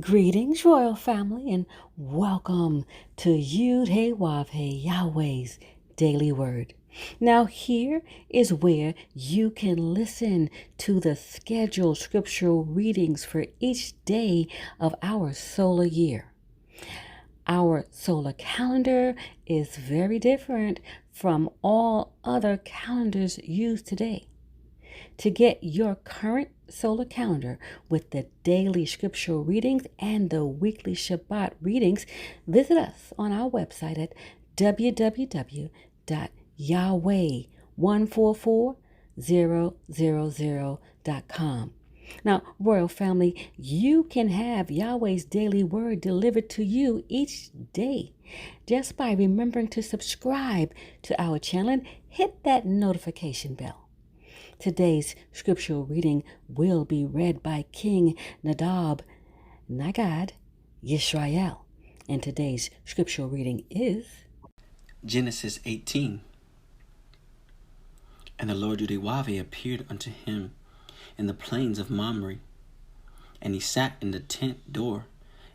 Greetings, royal family, and welcome to Yahweh, Yahweh's Daily Word. Now, here is where you can listen to the scheduled scriptural readings for each day of our solar year. Our solar calendar is very different from all other calendars used today. To get your current solar calendar with the daily scriptural readings and the weekly Shabbat readings, visit us on our website at www.yahweh144000.com. Now, royal family, you can have Yahweh's daily word delivered to you each day just by remembering to subscribe to our channel and hit that notification bell. Today's scriptural reading will be read by King Nadab Nagad Yisrael. And today's scriptural reading is Genesis 18. And the Lord Yahweh appeared unto him in the plains of Mamre, and he sat in the tent door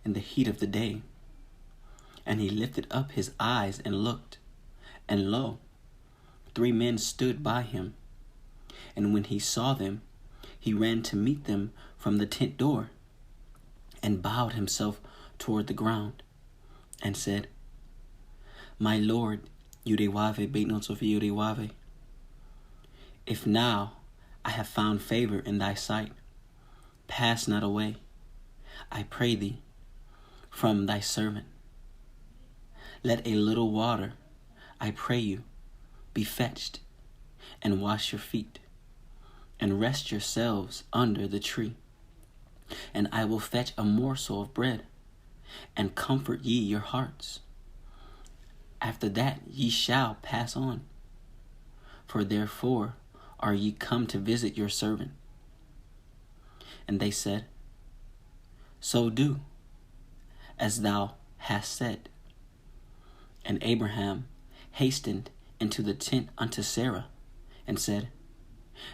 in the heat of the day. And he lifted up his eyes and looked, and lo, 3 men stood by him. And when he saw them, he ran to meet them from the tent door, and bowed himself toward the ground, and said, My Lord, Yahweh, Yahweh, if now I have found favor in thy sight, pass not away, I pray thee, from thy servant. Let a little water, I pray you, be fetched, and wash your feet, and rest yourselves under the tree. And I will fetch a morsel of bread, and comfort ye your hearts. After that ye shall pass on. For therefore are ye come to visit your servant. And they said, So do, as thou hast said. And Abraham hastened into the tent unto Sarah, and said,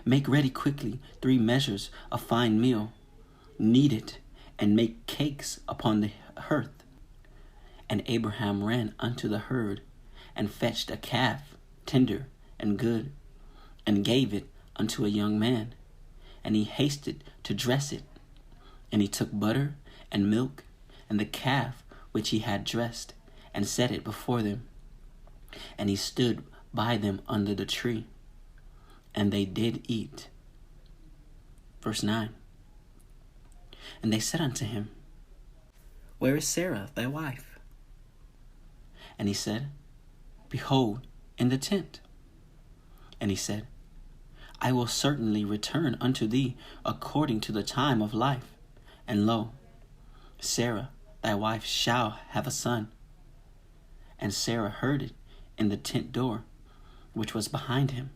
Make ready quickly 3 measures of fine meal, knead it, and make cakes upon the hearth. And Abraham ran unto the herd, and fetched a calf, tender and good, and gave it unto a young man. And he hasted to dress it. And he took butter and milk, and the calf which he had dressed, and set it before them. And he stood by them under the tree. And they did eat. Verse 9. And they said unto him, Where is Sarah thy wife? And he said, Behold, in the tent. And he said, I will certainly return unto thee according to the time of life. And lo, Sarah thy wife shall have a son. And Sarah heard it in the tent door, which was behind him.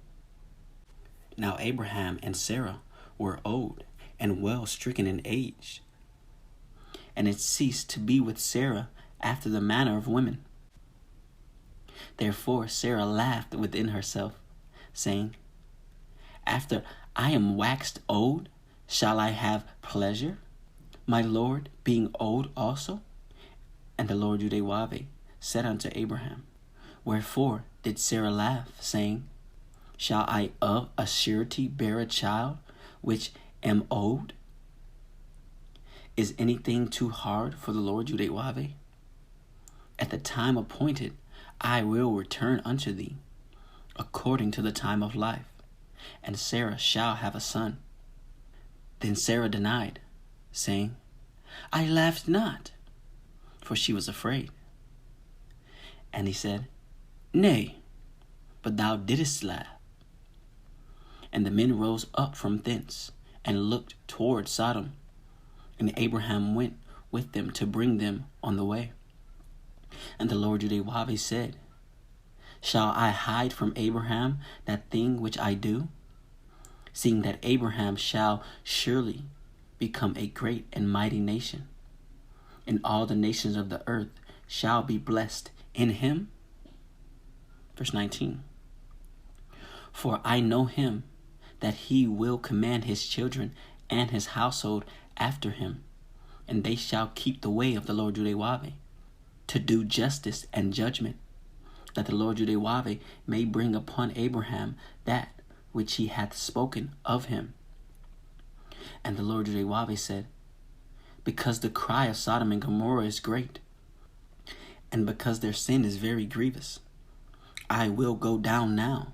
Now Abraham and Sarah were old and well stricken in age. And it ceased to be with Sarah after the manner of women. Therefore Sarah laughed within herself, saying, After I am waxed old, shall I have pleasure, my Lord being old also? And the Lord Yahweh said unto Abraham, Wherefore did Sarah laugh, saying, Shall I of a surety bear a child, which am old? Is anything too hard for the Lord Yahweh? At the time appointed, I will return unto thee, according to the time of life, and Sarah shall have a son. Then Sarah denied, saying, I laughed not, for she was afraid. And he said, Nay, but thou didst laugh. And the men rose up from thence, and looked toward Sodom. And Abraham went with them to bring them on the way. And the Lord Yahweh said, Shall I hide from Abraham that thing which I do? Seeing that Abraham shall surely become a great and mighty nation, and all the nations of the earth shall be blessed in him. Verse 19. For I know him, that he will command his children and his household after him, and they shall keep the way of the Lord Yahweh, to do justice and judgment, that the Lord Yahweh may bring upon Abraham that which he hath spoken of him. And the Lord Yahweh said, because the cry of Sodom and Gomorrah is great, and because their sin is very grievous, I will go down now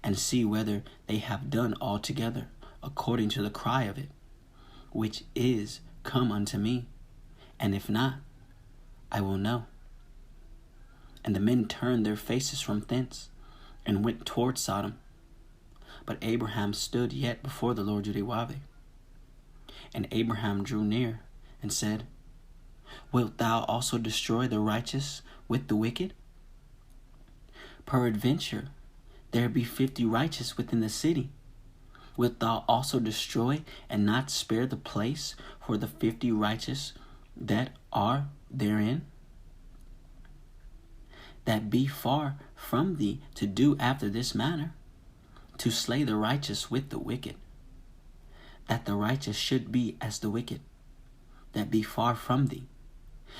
and see whether they have done altogether according to the cry of it, which is come unto me, and if not, I will know. And the men turned their faces from thence, and went toward Sodom. But Abraham stood yet before the Lord Yahweh. And Abraham drew near, and said, wilt thou also destroy the righteous with the wicked? Peradventure, there be 50 righteous within the city. Wilt thou also destroy and not spare the place for the 50 righteous that are therein? That be far from thee to do after this manner, to slay the righteous with the wicked, that the righteous should be as the wicked, that be far from thee.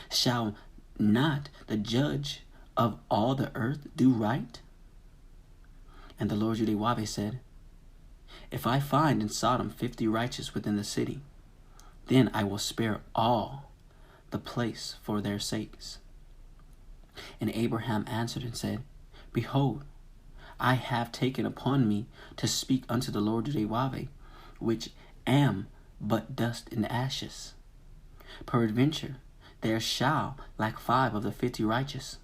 Shall not the judge of all the earth do right? And the Lord Yahweh said, if I find in Sodom 50 righteous within the city, then I will spare all the place for their sakes. And Abraham answered and said, behold, I have taken upon me to speak unto the Lord Yahweh, which am but dust and ashes. Peradventure, there shall lack 5 of the 50 righteous.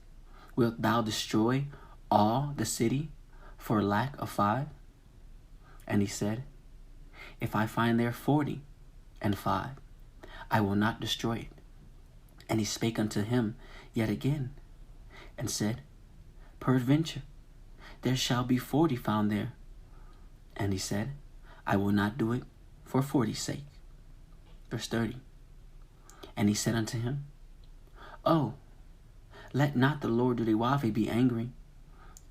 Wilt thou destroy all the city for lack of 5? And he said, if I find there 40 and 5, I will not destroy it. And he spake unto him yet again, and said, peradventure, there shall be 40 found there. And he said, I will not do it for 40's sake. Verse 30. And he said unto him, oh, let not the Lord Yahweh be angry,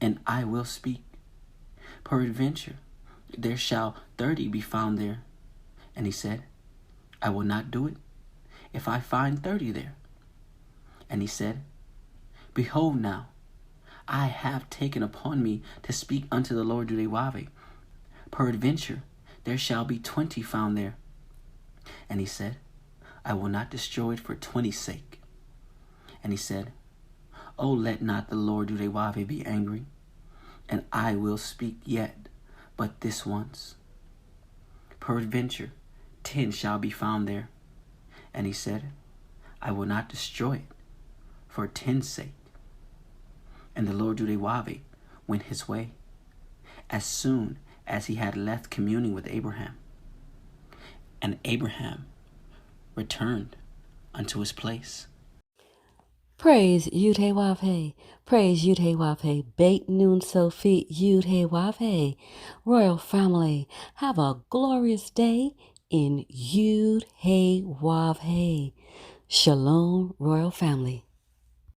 and I will speak. Peradventure, there shall 30 be found there. And he said, I will not do it if I find 30 there. And he said, behold now, I have taken upon me to speak unto the Lord Yahweh. Peradventure, there shall be 20 found there. And he said, I will not destroy it for 20's sake. And he said, oh, let not the Lord Yahweh be angry, and I will speak yet but this once. Peradventure, 10 shall be found there. And he said, I will not destroy it for 10's sake. And the Lord Yahweh went his way, as soon as he had left communing with Abraham. And Abraham returned unto his place. Praise Yud-Heh-Wav-Heh. Praise Yud-Heh-Wav-Heh. Beit Nun Sophie Yud-Heh-Wav-Heh. Royal family, have a glorious day in Yud-Heh-Wav-Heh. Shalom, royal family.